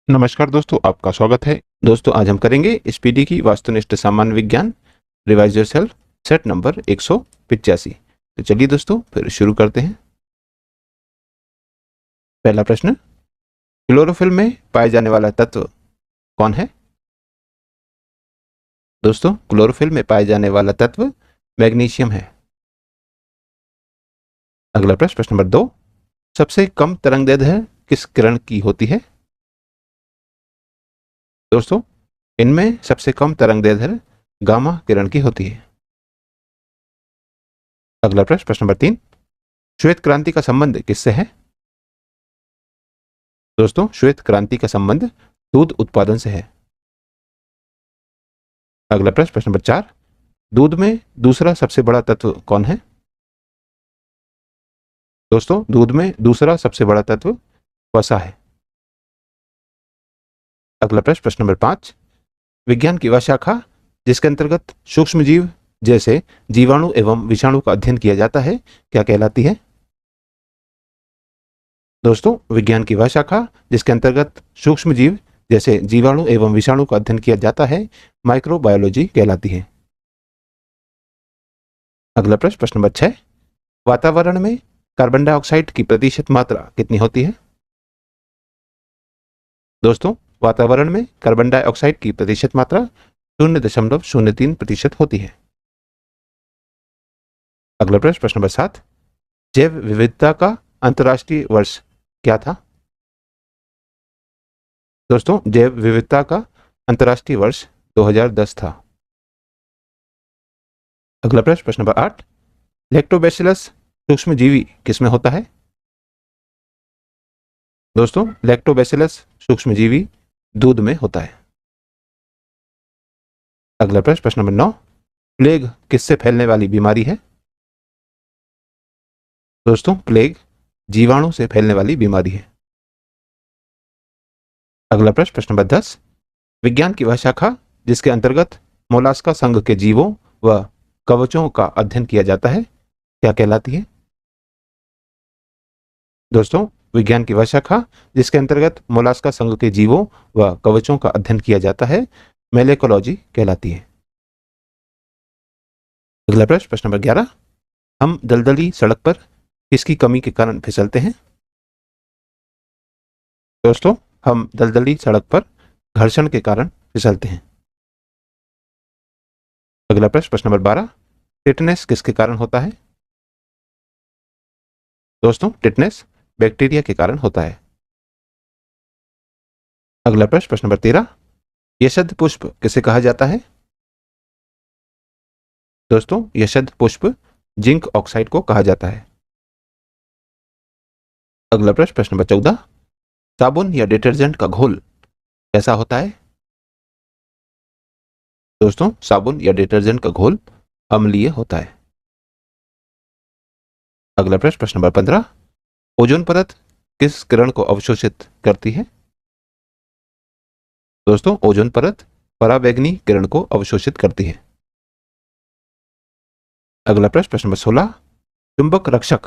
नमस्कार दोस्तों, आपका स्वागत है। दोस्तों, आज हम करेंगे स्पीडी की वास्तुनिष्ठ सामान्य विज्ञान रिवाइज योरसेल्फ सेट नंबर 185। तो चलिए दोस्तों, फिर शुरू करते हैं। पहला प्रश्न, क्लोरोफिल में पाए जाने वाला तत्व कौन है? दोस्तों, क्लोरोफिल में पाए जाने वाला तत्व मैग्नीशियम है। अगला प्रश्न, प्रश्न नंबर 2, सबसे कम तरंगदैर्ध्य किस किरण की होती है? दोस्तों, इनमें सबसे कम तरंगदैर्ध्य गामा किरण की होती है। अगला प्रश्न, प्रश्न नंबर 3, श्वेत क्रांति का संबंध किससे है? दोस्तों, श्वेत क्रांति का संबंध दूध उत्पादन से है। अगला प्रश्न, प्रश्न नंबर 4, दूध में दूसरा सबसे बड़ा तत्व कौन है? दोस्तों, दूध में दूसरा सबसे बड़ा तत्व वसा है। अगला प्रश्न, प्रश्न नंबर 5, विज्ञान की वह शाखा जिसके अंतर्गत सूक्ष्म जीव जैसे जीवाणु एवं विषाणु का अध्ययन किया जाता है, क्या कहलाती है? दोस्तों, विज्ञान की वह शाखा जिसके अंतर्गत सूक्ष्म जीव जैसे जीवाणु एवं विषाणु का अध्ययन किया जाता है, माइक्रोबायोलॉजी कहलाती है। अगला प्रश्न, प्रश्न नंबर 6, वातावरण में कार्बन डाइऑक्साइड की प्रतिशत मात्रा कितनी होती है? दोस्तों, वातावरण में कार्बन डाइऑक्साइड की प्रतिशत मात्रा 0.03% होती है। अगला प्रश्न, प्रश्न नंबर 7, जैव विविधता का अंतर्राष्ट्रीय वर्ष क्या था? दोस्तों, जैव विविधता का अंतर्राष्ट्रीय वर्ष 2010 था। अगला प्रश्न, प्रश्न नंबर 8, लैक्टोबैसिलस सूक्ष्म जीवी किसमें होता है? दोस्तों, लैक्टोबैसिलस सूक्ष्म जीवी दूध में होता है। अगला प्रश्न, प्रश्न नंबर 9, प्लेग किससे फैलने वाली बीमारी है? दोस्तों, प्लेग जीवाणु से फैलने वाली बीमारी है। अगला प्रश्न, प्रश्न नंबर 10, विज्ञान की वह शाखा जिसके अंतर्गत मोलास्का संघ के जीवों व कवचों का अध्ययन किया जाता है, क्या कहलाती है? दोस्तों, विज्ञान की वह शाखा जिसके अंतर्गत मोलास्का संघ के जीवों व कवचों का अध्ययन किया जाता है, मेलेकोलॉजी कहलाती है। अगला प्रश्न, प्रश्न नंबर 11, हम दलदली सड़क पर किसकी कमी के कारण फिसलते हैं? दोस्तों, हम दलदली सड़क पर घर्षण के कारण फिसलते हैं। अगला प्रश्न, प्रश्न नंबर 12, टिटनेस किसके कारण होता है? दोस्तों, टिटनेस बैक्टीरिया के कारण होता है। अगला प्रश्न, प्रश्न नंबर 13, यशद पुष्प किसे कहा जाता है? दोस्तों, यशद पुष्प जिंक ऑक्साइड को कहा जाता है। अगला प्रश्न, प्रश्न नंबर 14, साबुन या डिटर्जेंट का घोल कैसा होता है? दोस्तों, साबुन या डिटर्जेंट का घोल अम्लीय होता है। अगला प्रश्न, प्रश्न नंबर 15, ओजोन परत किस किरण को अवशोषित करती है? दोस्तों, ओजोन परत पराबैंगनी किरण को अवशोषित करती है। अगला प्रश्न, प्रश्न नंबर 16, चुंबक रक्षक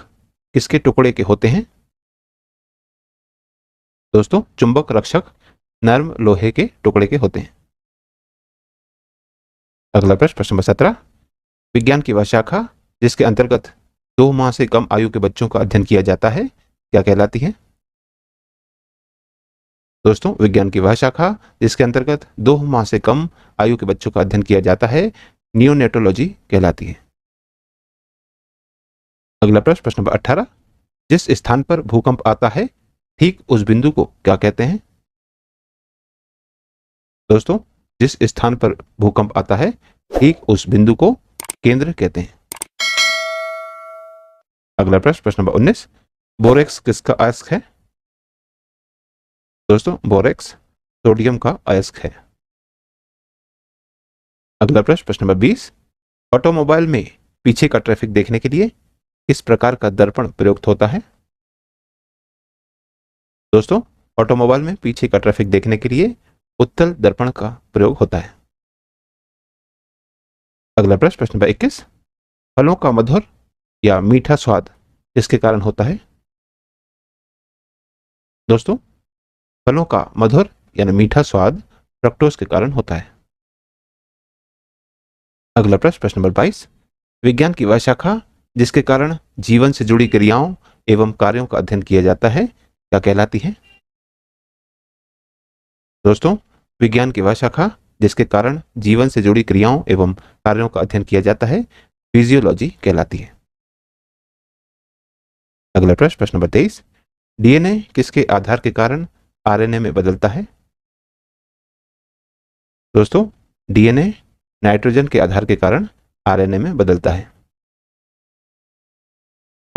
किसके टुकड़े के होते हैं? दोस्तों, चुंबक रक्षक नर्म लोहे के टुकड़े के होते हैं। अगला प्रश्न, प्रश्न नंबर 17, विज्ञान की वह शाखा जिसके अंतर्गत 2 माह से कम आयु के बच्चों का अध्ययन किया जाता है, क्या कहलाती है? दोस्तों, विज्ञान की वह शाखा जिसके अंतर्गत 2 माह से कम आयु के बच्चों का अध्ययन किया जाता है, नियोनेटोलॉजी कहलाती है। अगला प्रश्न, प्रश्न नंबर 18, जिस स्थान पर भूकंप आता है ठीक उस बिंदु को क्या कहते हैं? दोस्तों, जिस स्थान पर भूकंप आता है ठीक उस बिंदु को केंद्र कहते हैं। अगला प्रश्न, प्रश्न नंबर 19, बोरेक्स किसका अयस्क है? दोस्तों, बोरेक्स सोडियम का अयस्क है। अगला प्रश्न, प्रश्न नंबर 20, ऑटोमोबाइल में पीछे का ट्रैफिक देखने के लिए किस प्रकार का दर्पण प्रयुक्त होता है? दोस्तों, ऑटोमोबाइल में पीछे का ट्रैफिक देखने के लिए उत्तल दर्पण का प्रयोग होता है। अगला प्रश्न, प्रश्न नंबर 21, फलों का मधुर या मीठा स्वाद इसके कारण होता है? दोस्तों, फलों का मधुर यानी मीठा स्वाद फ्रक्टोज के कारण होता है। अगला प्रश्न, प्रश्न नंबर 22, विज्ञान की वह शाखा जिसके कारण जीवन से जुड़ी क्रियाओं एवं कार्यों का अध्ययन किया जाता है क्या कहलाती है? दोस्तों, विज्ञान की वह शाखा जिसके कारण जीवन से जुड़ी क्रियाओं एवं कार्यों का अध्ययन किया जाता है फिजियोलॉजी कहलाती है। अगला प्रश्न, प्रश्न नंबर 23, डीएनए किसके आधार के कारण आरएनए में बदलता है? दोस्तों, डीएनए नाइट्रोजन के आधार के कारण आरएनए में बदलता है।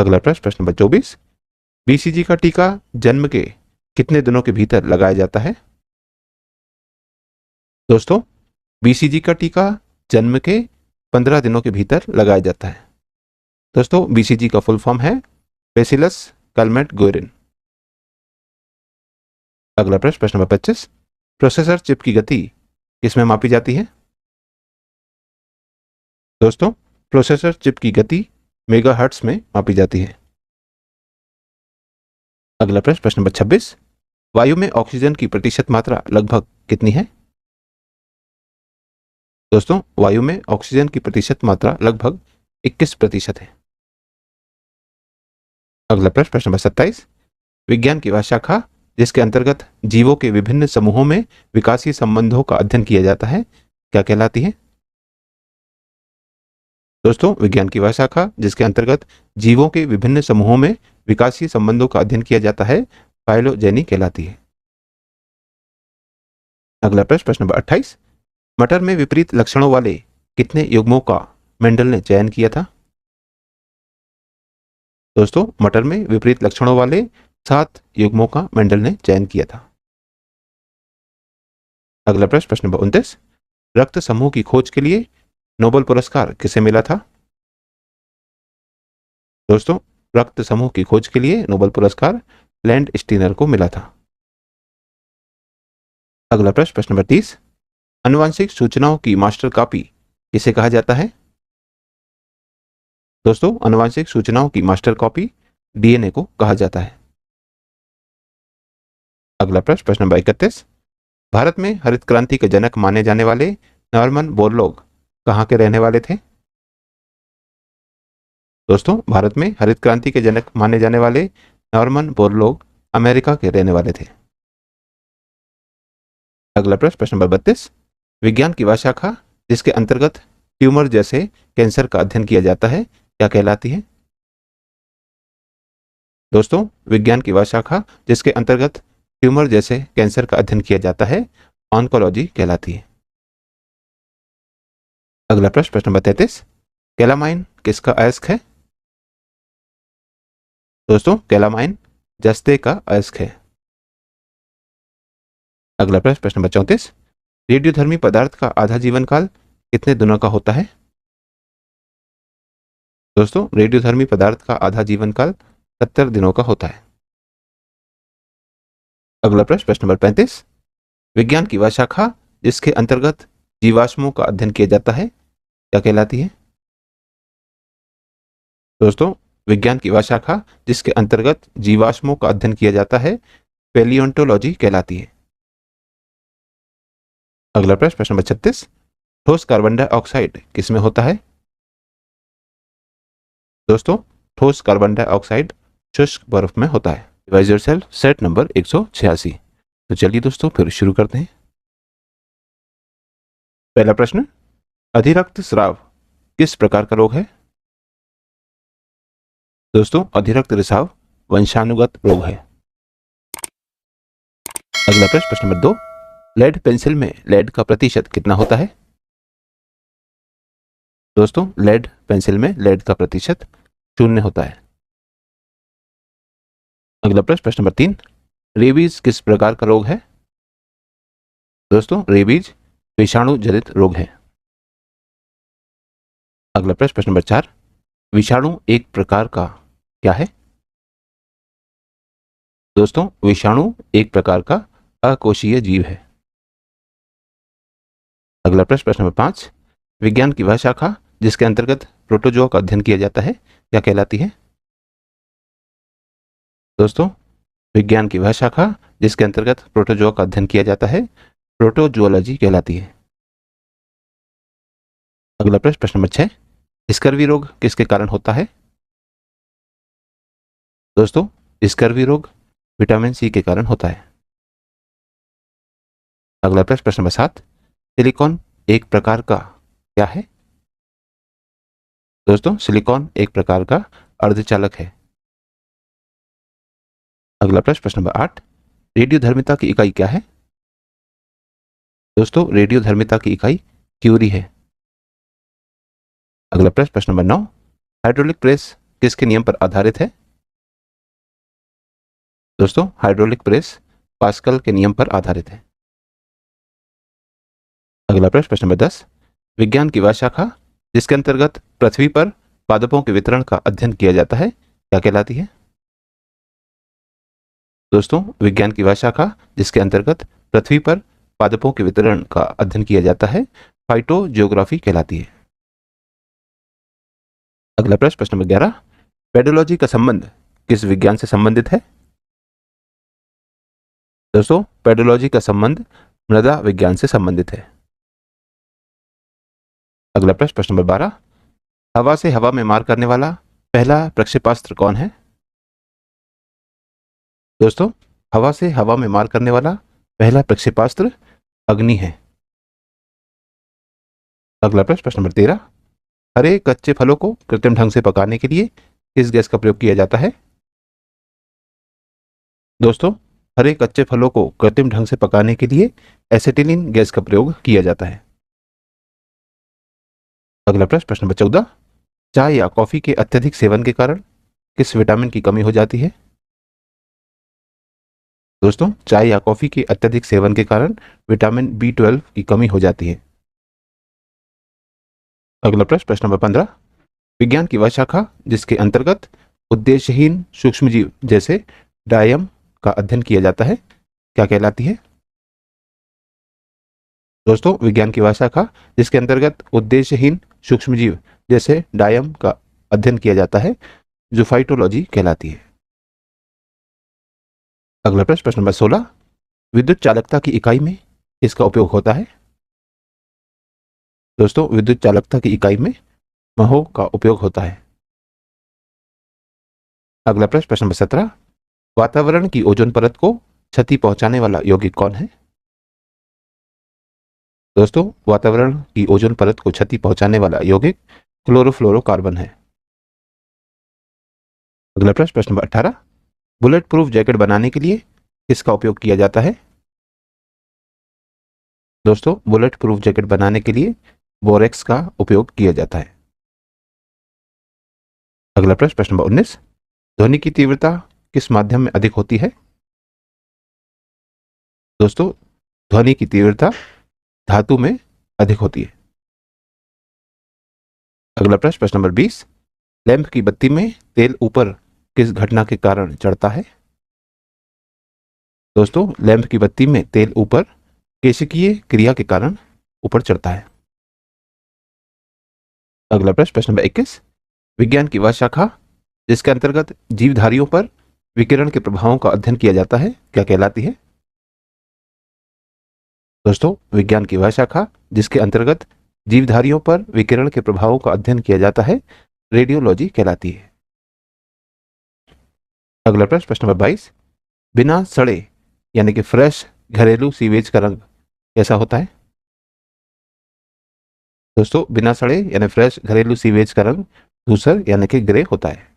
अगला प्रश्न, प्रश्न नंबर 24, बीसीजी का टीका जन्म के कितने दिनों के भीतर लगाया जाता है? दोस्तों, बीसीजी का टीका जन्म के 15 दिनों के भीतर लगाया जाता है। दोस्तों, बीसीजी का फुल फॉर्म है बेसिलस कैलमेट-गुएरिन। अगला प्रश्न, प्रश्न नंबर 25, प्रोसेसर चिप की गति किसमें मापी जाती है? दोस्तों, प्रोसेसर चिप की गति मेगाहर्ट्ज में मापी जाती है। अगला प्रश्न, प्रश्न नंबर 26, वायु में ऑक्सीजन की प्रतिशत मात्रा लगभग कितनी है? दोस्तों, वायु में ऑक्सीजन की प्रतिशत मात्रा लगभग 21% है। अगला प्रश्न, प्रश्न नंबर 27, विज्ञान की वह शाखा जिसके अंतर्गत जीवों के विभिन्न समूहों में विकासीय संबंधों का अध्ययन किया जाता है क्या कहलाती है? दोस्तों, विज्ञान की वह शाखा जिसके अंतर्गत जीवों के विभिन्न समूहों में विकासीय संबंधों का अध्ययन किया जाता है फाइलोजेनी कहलाती है। अगला प्रश्न, प्रश्न नंबर 28, मटर में विपरीत लक्षणों वाले कितने युग्मों का मेंडल ने चयन किया था? दोस्तों, मटर में विपरीत लक्षणों वाले 7 युग्मों का मेंडल ने चयन किया था। अगला प्रश्न, प्रश्न नंबर 29, रक्त समूह की खोज के लिए नोबेल पुरस्कार किसे मिला था? दोस्तों, रक्त समूह की खोज के लिए नोबेल पुरस्कार लैंड स्टीनर को मिला था। अगला प्रश्न, प्रश्न नंबर 30, आनुवंशिक सूचनाओं की मास्टर कॉपी किसे कहा जाता है? दोस्तों, आनुवंशिक सूचनाओं की मास्टर कॉपी डीएनए को कहा जाता है। अगला प्रश्न, प्रश्न नंबर 31, भारत में हरित क्रांति के जनक माने जाने वाले नॉर्मन बोरलॉग कहाँ के रहने वाले थे? दोस्तों, भारत में हरित क्रांति के जनक माने जाने वाले नॉर्मन बोरलॉग अमेरिका के रहने वाले थे। अगला प्रश्न, प्रश्न नंबर 32, विज्ञान की वह शाखा जिसके अंतर्गत ट्यूमर जैसे कैंसर का अध्ययन किया जाता है क्या कहलाती है? दोस्तों, विज्ञान की वह शाखा जिसके अंतर्गत ट्यूमर जैसे कैंसर का अध्ययन किया जाता है ऑन्कोलॉजी कहलाती है। अगला प्रश्न, प्रश्न नंबर 33, कैलामाइन किसका अयस्क है? दोस्तों, कैलामाइन जस्ते का अयस्क है। अगला प्रश्न, प्रश्न नंबर 34, रेडियोधर्मी पदार्थ का आधा जीवन काल कितने दिनों का होता है? दोस्तों, रेडियोधर्मी पदार्थ का आधा जीवन काल 70 दिनों का होता है। अगला प्रश्न, प्रश्न नंबर 35, विज्ञान की वह शाखा जिसके अंतर्गत जीवाश्मों का अध्ययन किया जाता है क्या कहलाती है? दोस्तों, विज्ञान की वह शाखा जिसके अंतर्गत जीवाश्मों का अध्ययन किया जाता है पैलियोंटोलॉजी कहलाती है। अगला प्रश्न, प्रश्न नंबर 36, ठोस कार्बन डाइऑक्साइड किसमें होता है? दोस्तों, ठोस कार्बन डाइऑक्साइड शुष्क बर्फ में होता है। Revise yourself, set number 186। तो चलिए दोस्तों फिर शुरू करते हैं। पहला प्रश्न, अधिरक्त स्राव किस प्रकार का रोग है? दोस्तों, अधिरक्त रिसाव वंशानुगत रोग है। अगला प्रश्न, प्रश्न नंबर 2, लेड पेंसिल में लेड का प्रतिशत कितना होता है? दोस्तों, लेड पेंसिल में लेड का प्रतिशत 0 होता है। अगला प्रश्न, प्रश्न नंबर 3, रेबीज किस प्रकार का रोग है? दोस्तों, रेबीज विषाणु जनित रोग है। अगला प्रश्न, प्रश्न नंबर 4, विषाणु एक प्रकार का क्या है? दोस्तों, विषाणु एक प्रकार का अकोशीय जीव है। अगला प्रश्न, प्रश्न नंबर 5, विज्ञान की वह शाखा जिसके अंतर्गत प्रोटोजोआ का अध्ययन किया जाता है क्या कहलाती है? दोस्तों, विज्ञान की वह शाखा जिसके अंतर्गत प्रोटोजोआ का अध्ययन किया जाता है प्रोटोजोलॉजी कहलाती है। अगला प्रश्न, प्रश्न नंबर 6, स्कर्वी रोग किसके कारण होता है? दोस्तों, स्कर्वी रोग विटामिन सी के कारण होता है। अगला प्रश्न, प्रश्न नंबर 7, सिलिकॉन एक प्रकार का क्या है? दोस्तों, सिलिकॉन एक प्रकार का अर्धचालक है। अगला प्रश्न, प्रश्न नंबर 8, रेडियोधर्मिता की इकाई क्या है? दोस्तों, रेडियोधर्मिता की इकाई क्यूरी है। अगला प्रश्न, प्रश्न नंबर 9, हाइड्रोलिक प्रेस किसके नियम पर आधारित है? दोस्तों, हाइड्रोलिक प्रेस पास्कल के नियम पर आधारित है। अगला प्रश्न, प्रश्न नंबर 10, विज्ञान की वह शाखा जिसके अंतर्गत पृथ्वी पर पादपों के वितरण का अध्ययन किया जाता है क्या कहलाती है? दोस्तों, विज्ञान की वह शाखा जिसके अंतर्गत पृथ्वी पर पादपों के वितरण का अध्ययन किया जाता है फाइटोजियोग्राफी कहलाती है। अगला प्रश्न, प्रश्न नंबर 11, पेडोलॉजी का संबंध किस विज्ञान से संबंधित है? दोस्तों, पेडोलॉजी का संबंध मृदा विज्ञान से संबंधित है। अगला प्रश्न, प्रश्न नंबर 12, हवा से हवा में मार करने वाला पहला प्रक्षेपास्त्र कौन है? दोस्तों, हवा से हवा में मार करने वाला पहला प्रक्षेपास्त्र अग्नि है। अगला प्रश्न, प्रश्न नंबर 13, हरे कच्चे फलों को कृत्रिम ढंग से पकाने के लिए किस गैस का प्रयोग किया जाता है? दोस्तों, हरे कच्चे फलों को कृत्रिम ढंग से पकाने के लिए एसिटिलीन गैस का प्रयोग किया जाता है। अगला प्रश्न, प्रश्न नंबर 14, चाय या कॉफी के अत्यधिक सेवन के कारण किस विटामिन की कमी हो जाती है? दोस्तों, चाय या कॉफी के अत्यधिक सेवन के कारण विटामिन B12 की कमी हो जाती है। अगला प्रश्न, प्रश्न नंबर 15, विज्ञान की वह शाखा जिसके अंतर्गत उद्देश्यहीन सूक्ष्मजीव जैसे डायम का अध्ययन किया जाता है क्या कहलाती है? दोस्तों, विज्ञान की वह शाखा जिसके अंतर्गत उद्देश्यहीन सूक्ष्मजीव जैसे डायम का अध्ययन किया जाता है जूफाइटोलॉजी कहलाती है। अगला प्रश्न, प्रश्न नंबर 16, विद्युत चालकता की इकाई में इसका उपयोग होता है? दोस्तों, विद्युत चालकता की इकाई में महो का उपयोग होता है। अगला प्रश्न, प्रश्न नंबर 17, वातावरण की ओजोन परत को क्षति पहुंचाने वाला यौगिक कौन है? दोस्तों, वातावरण की ओजोन परत को क्षति पहुंचाने वाला यौगिक क्लोरोफ्लोरोकार्बन है। अगला प्रश्न, प्रश्न नंबर 18, बुलेट प्रूफ जैकेट बनाने के लिए किसका उपयोग किया जाता है? दोस्तों, बुलेट प्रूफ जैकेट बनाने के लिए बोरेक्स का उपयोग किया जाता है। अगला प्रश्न, प्रश्न नंबर 19, ध्वनि की तीव्रता किस माध्यम में अधिक होती है? दोस्तों, ध्वनि की तीव्रता धातु में अधिक होती है। अगला प्रश्न, प्रश्न नंबर 20, लैंप की बत्ती में तेल ऊपर किस घटना के कारण चढ़ता है? दोस्तों, लैंप की बत्ती में तेल ऊपर केशिकीय क्रिया के कारण ऊपर चढ़ता है। अगला प्रश्न, प्रश्न नंबर 21, विज्ञान की वह शाखा जिसके अंतर्गत जीवधारियों पर विकिरण के प्रभावों का अध्ययन किया जाता है क्या कहलाती है? दोस्तों, विज्ञान की वह शाखा जिसके अंतर्गत जीवधारियों पर विकिरण के प्रभावों का अध्ययन किया जाता है रेडियोलॉजी कहलाती है। अगला प्रश्न, प्रश्न नंबर 22, बिना सड़े यानी कि फ्रेश घरेलू सीवेज का रंग कैसा होता है? दोस्तों, बिना सड़े यानी फ्रेश घरेलू सीवेज का रंग धूसर यानी कि ग्रे होता है।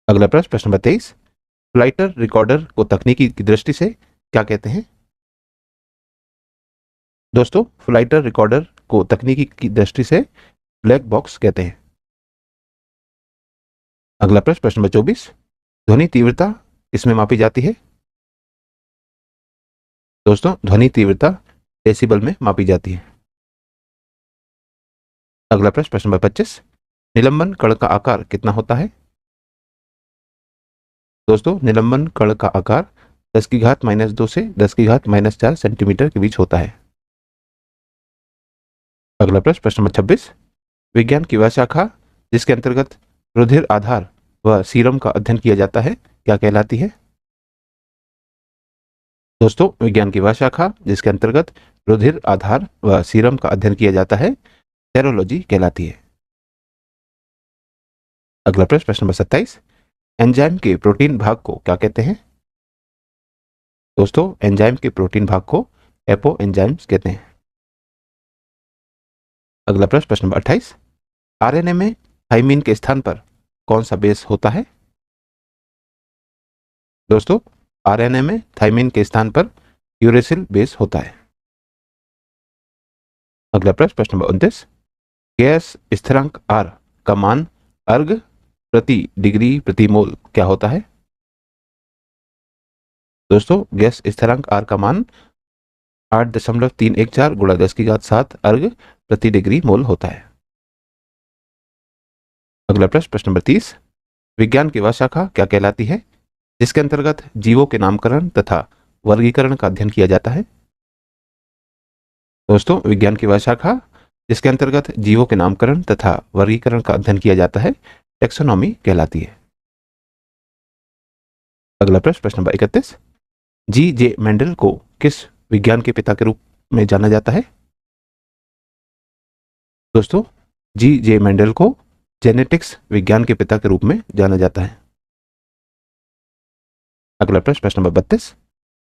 अगला प्रश्न, प्रश्न नंबर 23, फ्लाइटर रिकॉर्डर को तकनीकी की दृष्टि से क्या कहते हैं? दोस्तों, फ्लाइटर रिकॉर्डर को तकनीकी की दृष्टि से ब्लैक बॉक्स कहते हैं। अगला प्रश्न, प्रश्न नंबर 24, ध्वनि तीव्रता किसमें मापी जाती है? दोस्तों, ध्वनि तीव्रता डेसिबल में मापी जाती है। अगला प्रश्न, प्रश्न नंबर 25, निलंबन कण का आकार कितना होता है? दोस्तों, निलंबन कण का आकार 10⁻² से 10⁻⁴ सेंटीमीटर के बीच होता है। अगला प्रश्न, प्रश्न नंबर 26, विज्ञान की वह शाखा जिसके अंतर्गत रुधिर आधार व सीरम का अध्ययन किया जाता है क्या कहलाती है? दोस्तों विज्ञान की वह शाखा जिसके अंतर्गत रुधिर आधार व सीरम का अध्ययन किया जाता है सेरोलॉजी कहलाती है। अगला प्रश्न, प्रश्न नंबर 27, एंजाइम के प्रोटीन भाग को क्या कहते हैं? दोस्तों एंजाइम के प्रोटीन भाग को एपो एंजाइम्स कहते हैं। अगला प्रश्न, प्रश्न नंबर 28, आरएनए में थाइमिन के स्थान पर कौन सा बेस होता है? दोस्तों आरएनए में थाइमिन के स्थान पर यूरेसिल बेस होता है। अगला प्रश्न, प्रश्न नंबर 29, गैस स्थिरांक आर का मान अर्ग प्रति डिग्री प्रति मोल क्या होता है? दोस्तों गैस स्थिरांक आर का मान 8.314 गुणा 10⁻7 अर्ग प्रति डिग्री मोल होता है। अगला प्रश्न, प्रश्न नंबर 30, विज्ञान की वह शाखा क्या कहलाती है जिसके अंतर्गत जीवों के नामकरण तथा वर्गीकरण का अध्ययन किया जाता है? दोस्तों विज्ञान की वह शाखा जिसके अंतर्गत जीवों के नामकरण तथा वर्गीकरण का अध्ययन किया जाता है टेक्सोनॉमी कहलाती है। अगला प्रश्न, प्रश्न नंबर 31, जी जे मेंडल को किस विज्ञान के पिता के रूप में जाना जाता है? दोस्तों जी जे मेंडल को जेनेटिक्स विज्ञान के पिता के रूप में जाना जाता है। अगला प्रश्न, प्रश्न नंबर 32,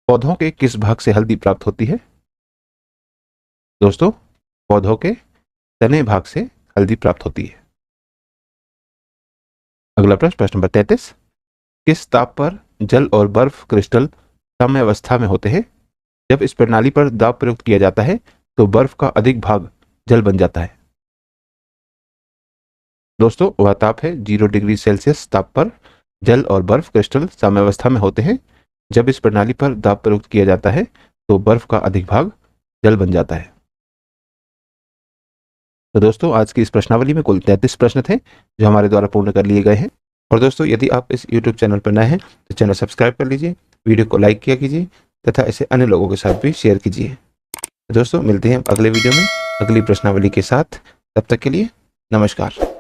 पौधों के किस भाग से हल्दी प्राप्त होती है? दोस्तों पौधों के तने भाग से हल्दी प्राप्त होती है। अगला प्रश्न, प्रश्न नंबर 33, किस ताप पर जल और बर्फ क्रिस्टल साम्यावस्था में होते हैं? जब इस प्रणाली पर दाब प्रयुक्त किया जाता है तो बर्फ का अधिक भाग जल बन जाता है। दोस्तों वह ताप है 0 डिग्री सेल्सियस ताप पर जल और बर्फ क्रिस्टल साम्यावस्था में होते हैं। जब इस प्रणाली पर दाब प्रयुक्त किया जाता है तो बर्फ का अधिक भाग जल बन जाता है। तो दोस्तों आज की इस प्रश्नावली में कुल 33 प्रश्न थे जो हमारे द्वारा पूर्ण कर लिए गए हैं। और दोस्तों यदि आप इस YouTube चैनल पर नए हैं तो चैनल सब्सक्राइब कर लीजिए, वीडियो को लाइक किया कीजिए तथा इसे अन्य लोगों के साथ भी शेयर कीजिए। दोस्तों मिलते हैं अगले वीडियो में अगली प्रश्नावली के साथ, तब तक के लिए नमस्कार।